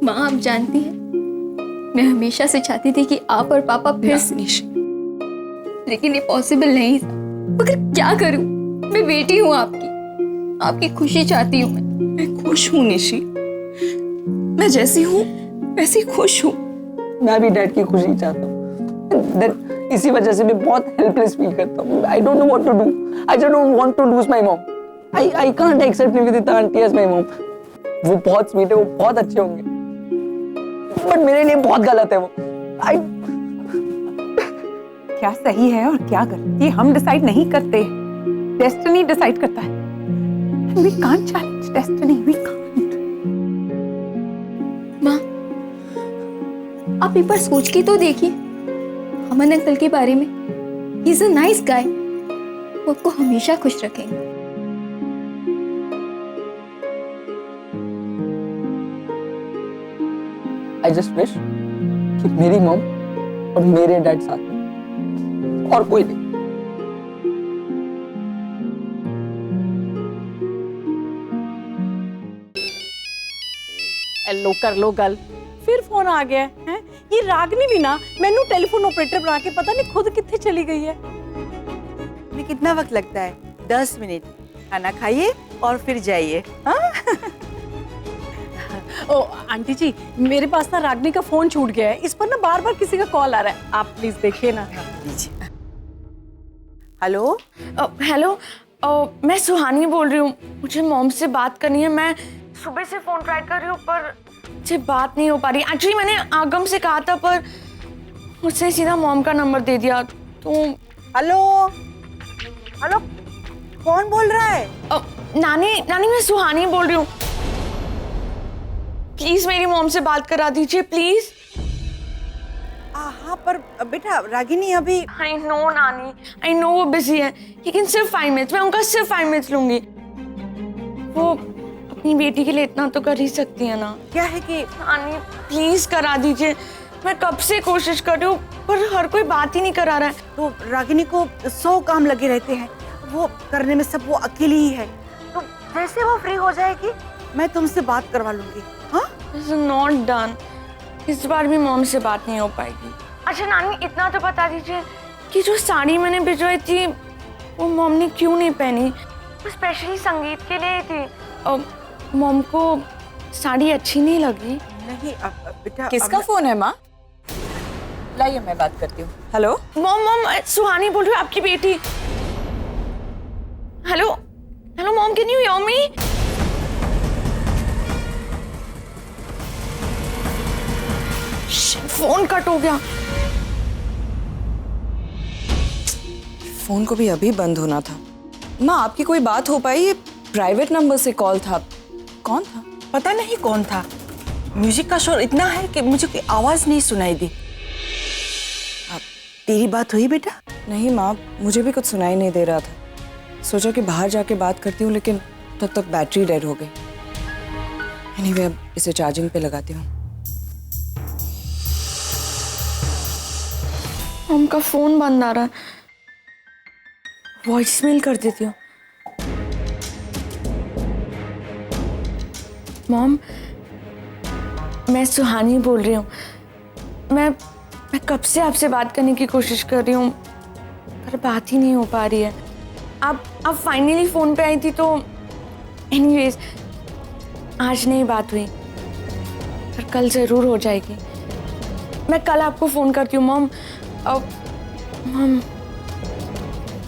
माँ आप जानती हैं, मैं हमेशा से चाहती थी कि आप और पापा फिर से, लेकिन ये पॉसिबल नहीं था। मगर क्या करूं, मैं बेटी हूँ आपकी खुशी चाहती हूँ। मैं खुश हूँ निशी, मैं जैसी हूँ वैसी खुश हूँ। मैं भी डैड की खुशी चाहता हूँ। इसी वजह से मैं बहुत हेल्पलेस फील करता हूँ। I don't know what to do. I just don't want to lose my mom. I can't accept Nivedita aunty as my mom. वो बहुत स्वीट है, वो बहुत अच्छे होंगे, बट मेरे लिए बहुत गलत है वो। क्या सही है और क्या गलत ये हम डिसाइड नहीं करते, डेस्टिनी डिसाइड करता है। We can't challenge destiny, we can't. माँ आप एक बार सोच के तो देखिए अमन अंकल के बारे में। He is a nice guy, वो आपको हमेशा खुश रखेंगे। आई जस्ट विश कि मेरी मॉम और मेरे डैड साथ में, और कोई नहीं। लो कर लो गल, फिर फोन आ गया है। ये रागनी भी ना मैनू टेलीफोन ऑपरेटर बना के पता नहीं खुद कितने चली गई है। कितना वक्त लगता है? 10 मिनट। खाना खाइए और फिर जाइए। ओ आंटी जी, मेरे पास ना रागनी का फोन छूट गया है, इस पर ना बार बार किसी का कॉल आ रहा है, आप प्लीज देखिए ना। हेलो हेलो, मैं सुहानी बोल रही हूँ। मुझे मॉम से बात करनी है। मैं सुबह से फोन ट्राई कर रही हूँ पर मुझसे बात नहीं हो पा रही। एक्चुअली मैंने आगम से कहा था पर मुझसे सीधा मॉम का नंबर दे दिया। तो हेलो हेलो, कौन बोल रहा है? नानी नानी, मैं सुहानी बोल रही हूँ। प्लीज मेरी मॉम से बात करा दीजिए प्लीज। हाँ पर बेटा रागिनी अभी। आई नो नानी, आई नो वो बिजी है, लेकिन सिर्फ 5 मिनट, मैं उनका सिर्फ 5 मिनट लूंगी। वो अपनी बेटी के लिए इतना तो कर ही सकती है ना। क्या है कि नानी प्लीज करा दीजिए। मैं कब से कोशिश कर रही हूँ पर हर कोई बात ही नहीं करा रहा है। तो रागिनी को 100 काम लगे रहते हैं, वो करने में सब वो अकेली ही है। तो जैसे वो फ्री हो जाएगी मैं तुमसे बात करवा लूंगी। हाँ नॉट डन, इस बार भी मॉम से बात नहीं हो पाएगी। अच्छा नानी इतना तो बता दीजिए कि जो साड़ी मैंने भिजवाई थी वो मॉम ने क्यों नहीं पहनी? वो स्पेशली संगीत के लिए थी। मॉम को साड़ी अच्छी नहीं लगी। नहीं अब बेटा किसका फोन है माँ? लाइए मैं बात करती हूँ। हेलो मॉम सुहानी बोल रही हूँ, आपकी बेटी। Hello hello mom, can you hear me? Phone cut हो गया। फोन को भी अभी बंद होना था। माँ आपकी कोई बात हो पाई? ये प्राइवेट नंबर से कॉल था। कौन था? पता नहीं कौन था। म्यूजिक का शोर इतना है कि मुझे कोई आवाज नहीं सुनाई दी। अब तेरी बात हुई बेटा? नहीं माँ, मुझे भी कुछ सुनाई नहीं दे रहा था। सोचा कि बाहर जाके बात करती हूँ, लेकिन तब तक बैटरी डेड हो गई। एनीवे अब इसे चार्जिंग पे लगाती हूँ। मॉम का फोन बंद आ रहा है, वॉइस मेल कर देती हूँ। मॉम मैं सुहानी बोल रही हूँ। मैं कब से आपसे बात करने की कोशिश कर रही हूँ पर बात ही नहीं हो पा रही है। आप फाइनली फोन पे आई थी तो एनीवेज आज नहीं बात हुई पर कल जरूर हो जाएगी। मैं कल आपको फोन करती हूँ mom. Mom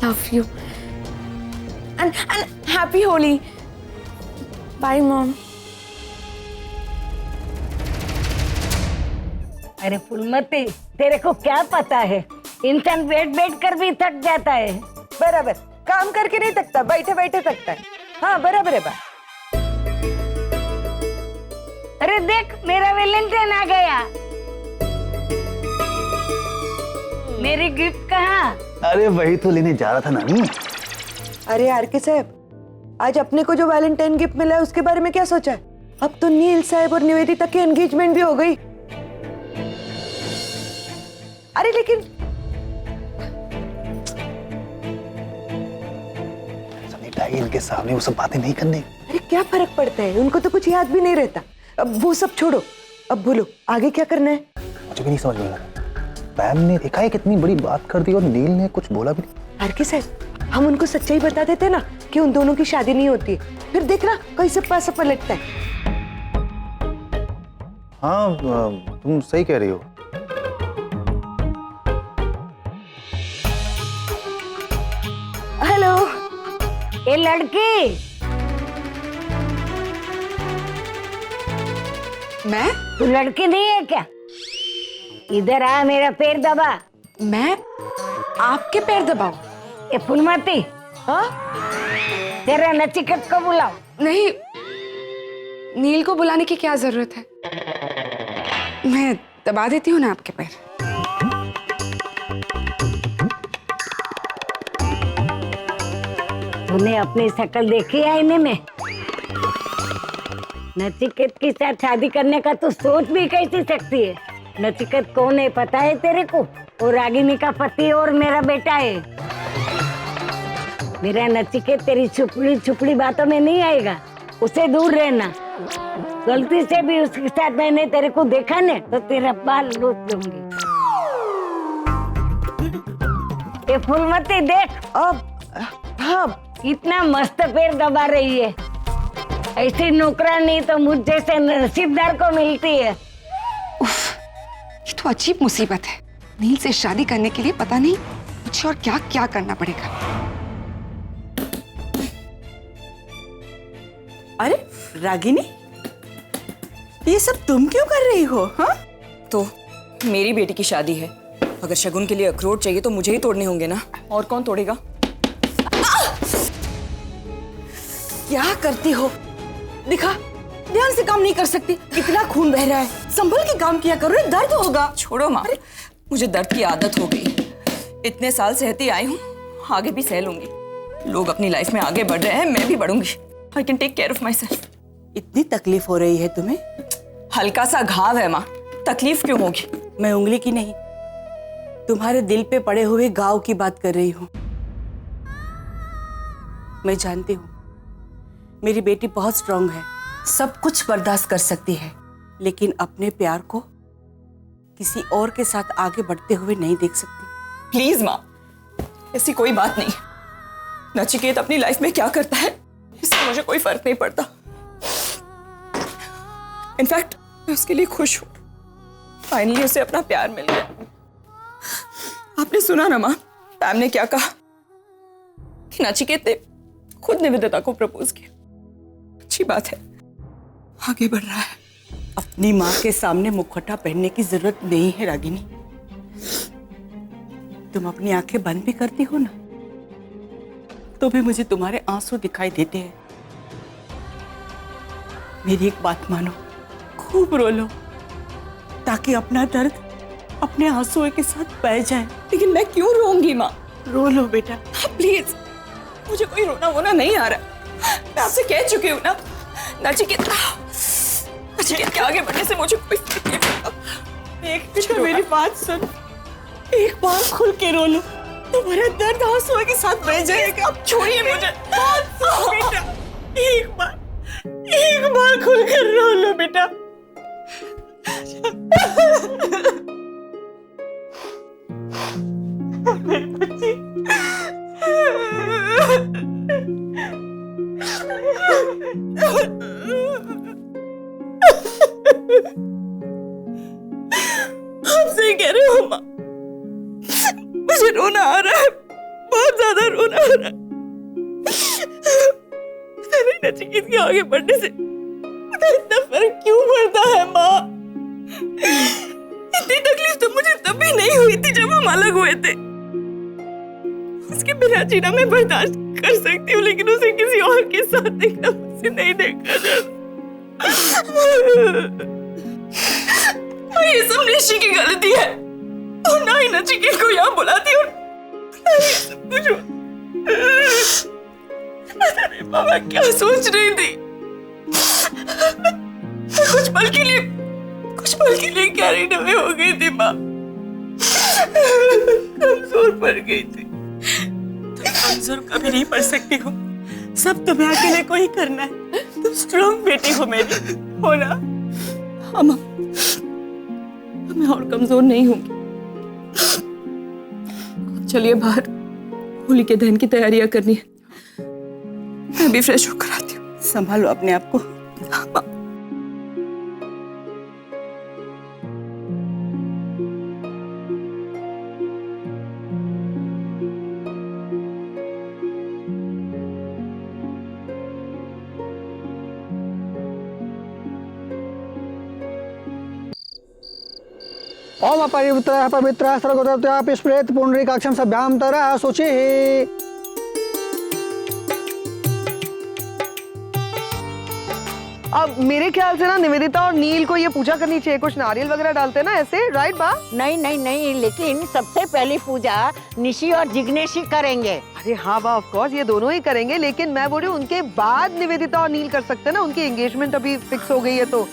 love you and happy Holi. Bye mom. अरे फुलमती, तेरे को क्या पता है, इंसान बैठ बैठ कर भी थक जाता है। बराबर, काम करके नहीं थकता, बैठे बैठे थकता है। हाँ बराबर है बात। अरे देख मेरा वैलेंटाइन आ गया। मेरी गिफ्ट कहाँ? अरे वही तो लेने जा रहा था नानी। अरे आरके साहब, आज अपने को जो वैलेंटाइन गिफ्ट मिला है उसके बारे में क्या सोचा है? अब तो नील साहब और निवेदिता की एंगेजमेंट भी हो गई। अरे लेकिन सनीता, इनके सामने वो सब बातें नहीं करने। अरे क्या फर्क पड़ता है, उनको तो कुछ याद भी नहीं रहता। अब वो सब छोड़ो, अब बोलो आगे क्या करना है? मुझे भी नहीं समझ में आ रहा। पैम ने देखा है कितनी बड़ी बात कर दी और नील ने कुछ बोला भी नहीं। आरके साहब, हम उनको सच्चाई बता देते ना कि उन दोनों की शादी नहीं होती, फिर देखना कैसे पैसा पलटता है। हाँ तुम सही कह रही हो। हेलो, ये लड़की मैं तू लड़की नहीं है क्या? इधर आ, मेरा पैर दबा। मैं आपके पैर दबाऊं? ये फुलमती, हाँ? तेरा नचिकेत को बुलाओ। नहीं, नील को बुलाने की क्या जरूरत है? मैं दबा देती हूँ ना आपके पैर। तूने अपनी शक्ल देखी आईने में? नचिकेत के साथ शादी करने का तू सोच भी कैसे सकती है? नचिकेत कौन है पता है तेरे को? और रागिनी का पति और मेरा बेटा है। मेरा नचिकेत तेरी छुपड़ी छुपड़ी बातों में नहीं आएगा, उसे दूर रहना। गलती से भी उसके साथ मैंने तेरे को देखा ने तो तेरा बाल लूट दूंगी। ये फूलमती देख, अब हाँ, इतना मस्त पैर दबा रही है। ऐसी नौकरानी तो मुझ जैसे नसीबदार को मिलती है। ये तो अजीब मुसीबत है। नील से शादी करने के लिए पता नहीं मुझे और क्या क्या करना पड़ेगा। अरे रागिनी, ये सब तुम क्यों कर रही हो? हाँ, तो मेरी बेटी की शादी है, अगर शगुन के लिए अखरोट चाहिए तो मुझे ही तोड़ने होंगे ना, और कौन तोड़ेगा? क्या करती हो? दिखा, ध्यान से काम नहीं कर सकती, इतना खून बह रहा है, संभल के काम किया करो, दर्द होगा। छोड़ो माँ, मुझे दर्द की आदत हो गई। इतने साल सहती आई हूँ, आगे भी सह लूंगी। लोग अपनी लाइफ में आगे बढ़ रहे हैं, मैं भी बढ़ूंगी। I can take care of myself. इतनी तकलीफ हो रही है तुम्हें? हल्का सा घाव है माँ, तकलीफ क्यों होगी? मैं उंगली की नहीं, तुम्हारे दिल पे पड़े हुए घाव की बात कर रही हूँ। मैं जानती हूँ मेरी बेटी बहुत स्ट्रांग है, सब कुछ बर्दाश्त कर सकती है, लेकिन अपने प्यार को किसी और के साथ आगे बढ़ते हुए नहीं देख सकती। प्लीज माँ, ऐसी कोई बात नहीं। नचिकेत अपनी लाइफ में क्या करता है इससे मुझे कोई फर्क नहीं पड़ता। इनफैक्ट मैं उसके लिए खुश हूँ, फाइनली उसे अपना प्यार मिल गया। आपने सुना ना माँ, पैम ने क्या कहा कि नचिकेत ने खुद निवेदिता को प्रपोज किया। अच्छी बात है, आगे बढ़ रहा है। अपनी माँ के सामने मुखौटा पहनने की जरूरत नहीं है रागिनी। तुम अपनी आंखें बंद भी करती हो ना, तो भी मुझे तुम्हारे आंसू दिखाई देते हैं। मेरी एक बात मानो, खूब रो लो ताकि अपना दर्द अपने आंसुओं के साथ बह जाए। लेकिन मैं क्यों रोऊंगी माँ? रो लो बेटा। प्लीज, मुझे कोई रोना वोना नहीं आ रहा। मैं आपसे कह चुकी हूँ ना, नचिकेत के आगे बढ़ने से मुझे कोई फर्क नहीं पड़ता। एक मेरी बात सुन, एक बार खुल के रो लो, तुम्हारा दर्द आंसुओं के साथ बह जाएगा। आप छोड़िए मुझे। बेटा, एक बार खुल कर रो लो बेटा। मेरी बच्ची। आप सही कह रहे हो माँ, मुझे रोना आ रहा है, बहुत ज्यादा रोना आ रहा है। नचिकेत के आगे बढ़ने से मुझे इतना फर्क क्यों पड़ता है माँ? इतनी तकलीफ तो मुझे तब भी नहीं हुई थी जब हम अलग हुए थे। उसके बिना जीना मैं बर्दाश्त कर सकती हूँ, लेकिन उसे किसी और के साथ देखना मुझसे नहीं देखा जाता। ये सब निशी की गलती है, और ना ही नचिकेत को यहाँ बुलाती और ना ही सब कुछ। अरे बाबा क्या सोच रही थी? कुछ पल के लिए कैरिड अवे हो गई थी माँ, कमजोर पड़ गई थी। तुम कमजोर कभी नहीं पड़ सकती हो, सब तुम्हें अकेले को ही करना है। तुम स्ट्रांग बेटी हो मेरी, हो ना? हाँ माँ, मैं और कमजोर नहीं होंगी। चलिए बाहर होली के दहन की तैयारियां करनी है, मैं भी फ्रेश होकर आती हूँ। संभालो अपने आप को। हाँ माँ। ओम अपरिवृतः पवित्रः सर्वगतः स्मृत पुंडरीकाक्षं सभ्यां तरः शुचिः। अब मेरे ख्याल से ना निवेदिता और नील को ये पूजा करनी चाहिए, कुछ नारियल वगैरह डालते हैं ना ऐसे, राइट बा? नहीं नहीं नहीं, लेकिन सबसे पहली पूजा निशी और जिग्नेश ही करेंगे। अरे हाँ बा, ऑफ कोर्स ये दोनों ही करेंगे, लेकिन मैं बोल रही हूँ उनके बाद निवेदिता और नील कर सकते हैं ना, उनकी एंगेजमेंट अभी फिक्स हो गई है तो।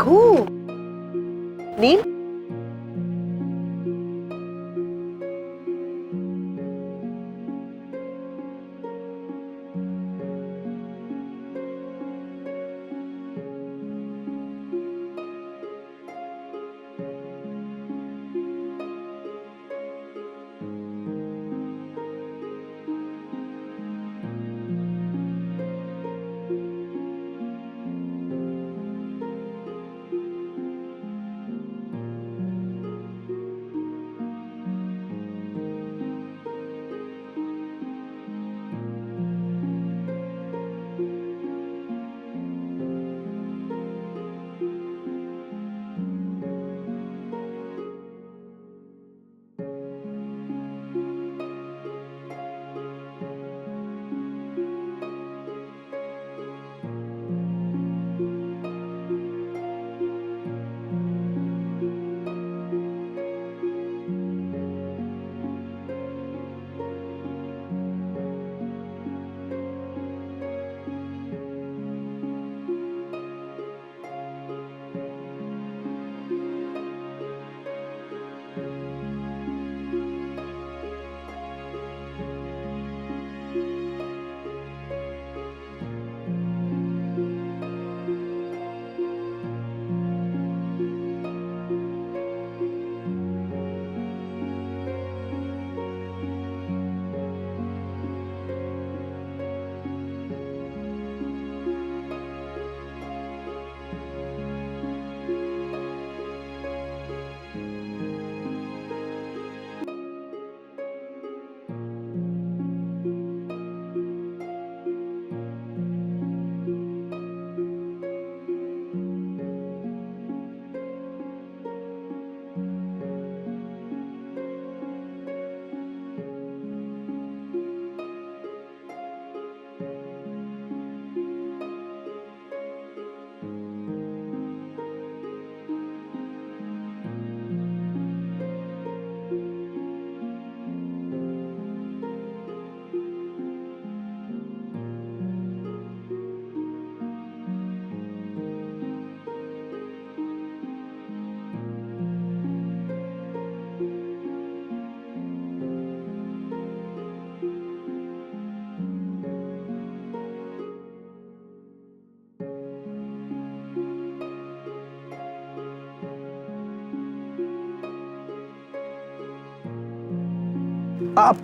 Cool. नील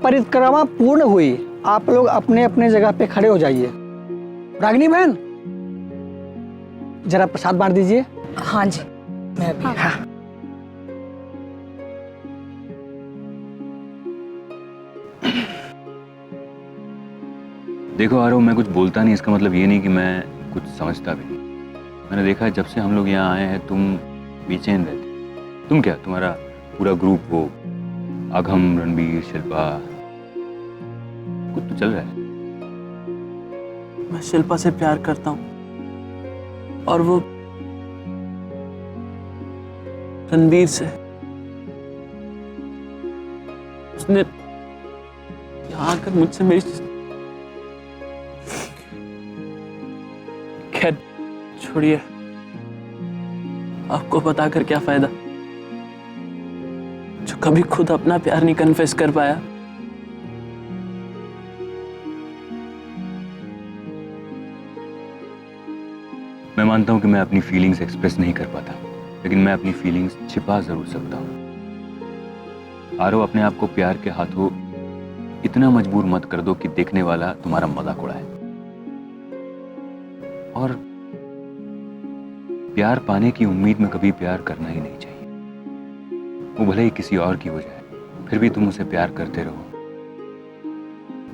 परिक्रमा पूर्ण हुई, आप लोग अपने अपने जगह पे खड़े हो जाइए। रागिनी बहन जरा प्रसाद बांट दीजिए। हाँ जी, मैं भी। हाँ। देखो आरव, मैं कुछ बोलता नहीं इसका मतलब ये नहीं कि मैं कुछ समझता भी नहीं। मैंने देखा है जब से हम लोग यहाँ आए हैं तुम बेचैन रहते। तुम क्या, तुम्हारा पूरा ग्रुप, वो अघम, रणबीर, शिल्पा, कुछ तो चल रहा है। मैं शिल्पा से प्यार करता हूँ और वो रणबीर से। उसने यहाँ आकर मुझसे मेरी खैर छोड़िए, आपको बताकर क्या फायदा, जो कभी खुद अपना प्यार नहीं कन्फेस कर पाया। मैं मानता हूं कि मैं अपनी फीलिंग्स एक्सप्रेस नहीं कर पाता, लेकिन मैं अपनी फीलिंग्स छिपा जरूर सकता हूं। आरो, अपने आप को प्यार के हाथों इतना मजबूर मत कर दो कि देखने वाला तुम्हारा मजाक उड़ाए। और प्यार पाने की उम्मीद में कभी प्यार करना ही नहीं चाहिए। वो भले ही किसी और की हो जाए, फिर भी तुम उसे प्यार करते रहो,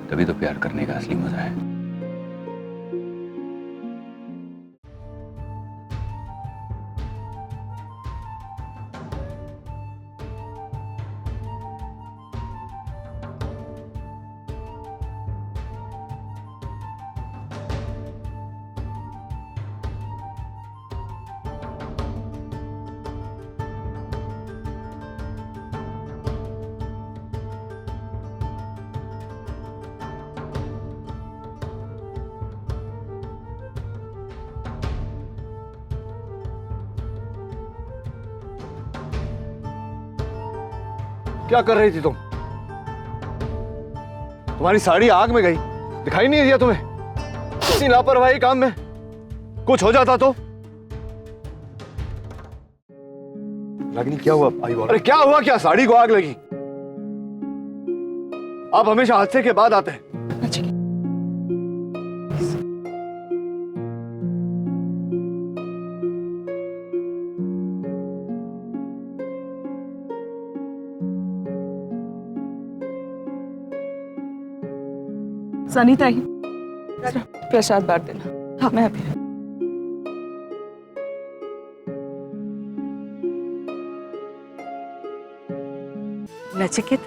तभी तो प्यार करने का असली मजा है। क्या कर रही थी तुम? तुम्हारी साड़ी आग में गई, दिखाई नहीं दिया तुम्हें? इतनी लापरवाही काम में कुछ हो जाता तो? रागिनी क्या हुआ? अरे क्या हुआ? क्या साड़ी को आग लगी? आप हमेशा हादसे के बाद आते हैं। सनीता ही प्रसाद बांट देना। हाँ, मैं अभी। नचिकेत,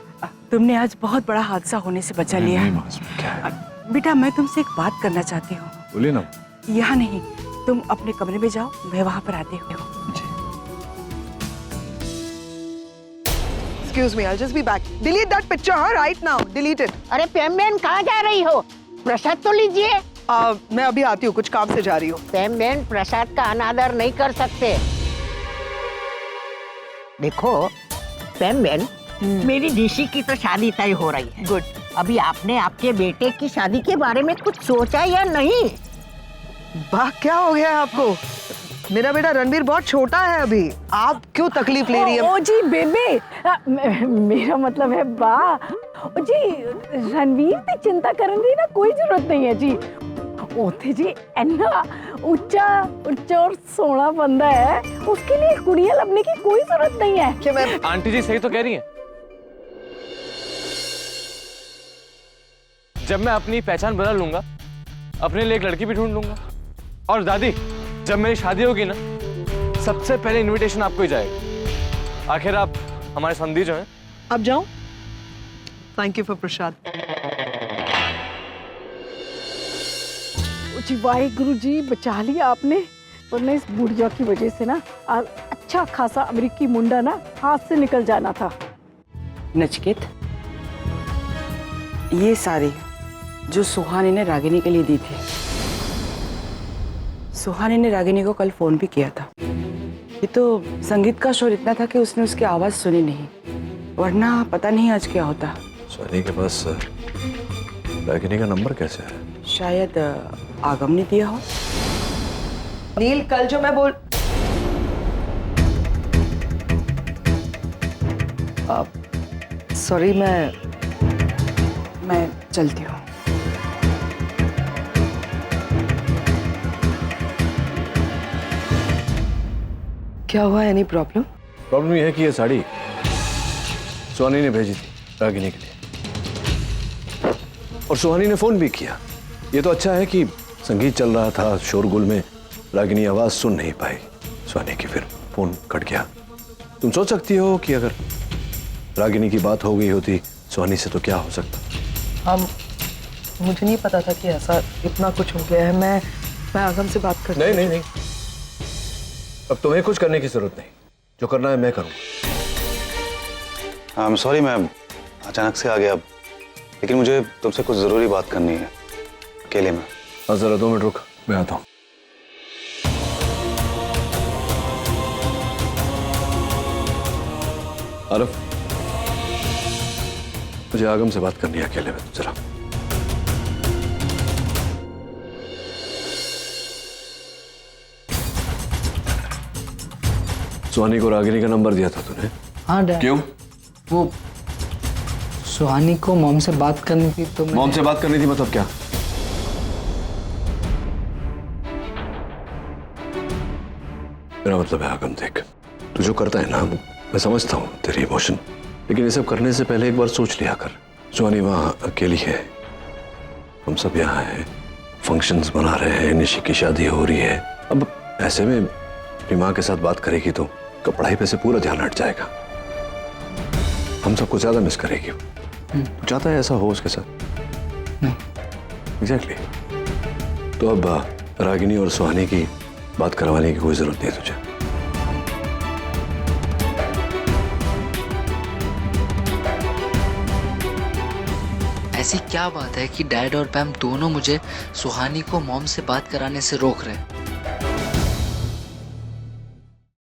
तुमने आज बहुत बड़ा हादसा होने से बचा लिया है। बेटा, मैं तुमसे एक बात करना चाहती हूँ। बोलिए ना। यहाँ नहीं, तुम अपने कमरे में जाओ, मैं वहां पर आती हूँ। Excuse me, I'll just be back. Delete that picture, huh? Right now. Delete it. अरे पैम बहन कहाँ जा रही हो? प्रसाद तो लीजिए। मैं अभी आती हूँ, कुछ काम से जा रही हूँ। पैम बहन प्रसाद का अनादर नहीं कर सकते। देखो पैम बहन, मेरी ऋषि की तो शादी तय हो रही है। गुड। अभी आपने आपके बेटे की शादी के बारे में कुछ सोचा या नहीं? वाह, क्या हो गया है आपको? मेरा बेटा रणबीर बहुत छोटा है अभी, आप क्यों तकलीफ ले रही है? ओ जी बेबे, मेरा मतलब है बा। ओ जी रणवीर की चिंता करने की ना कोई जरूरत नहीं है जी। ओथे जी इन्ना ऊंचा और सोना बंदा है, उसके लिए कुड़िया लभने की कोई जरूरत नहीं है। कि मैं आंटी जी सही तो कह रही हैं। जब मैं अपनी पहचान बदल लूंगा, अपने लिए एक लड़की भी ढूंढ लूंगा। और दादी, जब मेरी शादी होगी ना, सबसे पहले इनविटेशन आपको ही जाएगा। आखिर आप हमारे संधी जो हैं। अब जाऊं? थैंक यू फॉर प्रसाद। जी वाहिगुरु जी, बचा लिया आपने, वरना इस बुढ़िया की वजह से ना अच्छा खासा अमेरिकी मुंडा ना हाथ से निकल जाना था। नचिकेत, ये साड़ी जो सुहानी ने रागिनी के लिए दी थी, सुहानी ने रागिनी को कल फोन भी किया था। ये तो संगीत का शोर इतना था कि उसने उसकी आवाज सुनी नहीं, वरना पता नहीं आज क्या होता। सोनी के पास रागिनी का नंबर कैसे है? शायद आगम ने दिया हो। नील, कल जो मैं बोल सॉरी, मैं चलती हूँ। क्या हुआ? Any problem? प्रॉब्लम ये है कि ये साड़ी सोनी ने भेजी थी रागिनी के लिए, और सुहानी ने फोन भी किया। ये तो अच्छा है कि संगीत चल रहा था, शोरगुल में रागिनी आवाज सुन नहीं पाई सुहानी की, फिर फोन कट गया। तुम सोच सकती हो कि अगर रागिनी की बात हो गई होती सुहानी से तो क्या हो सकता। मुझे नहीं पता था कि ऐसा इतना कुछ हो गया है। मैं आगम से बात करती नहीं नहीं नहीं, अब तुम्हें कुछ करने की जरूरत नहीं, जो करना है मैं करूंगा। आई एम सॉरी, मैं अचानक से आ गया अब, लेकिन मुझे तुमसे कुछ जरूरी बात करनी है अकेले में। हाँ जरा 2 मिनट रुक, मैं आता हूँ। आरफ, मुझे आगम से बात करनी है अकेले में, जरा। सुहानी को रागिनी का नंबर दिया था तूने? हाँ डैड। क्यों? वो सुहानी को मॉम से बात करनी थी तो मॉम से बात करनी थी मतलब क्या? मेरा मतलब है आगम, देख तू जो करता है ना, मैं समझता हूँ तेरी इमोशन, लेकिन ये सब करने से पहले एक बार सोच लिया कर। सुहानी वहाँ अकेली है, हम सब यहाँ हैं, फंक्शंस मना रहे हैं, निशी की शादी हो रही है। अब ऐसे में अपनी माँ के साथ बात करेगी तो पढ़ाई पे से पूरा ध्यान हट जाएगा, हम सबको ज्यादा मिस करेगी। तू चाहता है ऐसा हो उसके साथ? नहीं। एग्जैक्टली। तो अब रागिनी और सुहानी की बात करवाने की कोई जरूरत नहीं है तुझे। ऐसी क्या बात है कि डैड और पैम दोनों मुझे सुहानी को मॉम से बात कराने से रोक रहे हैं?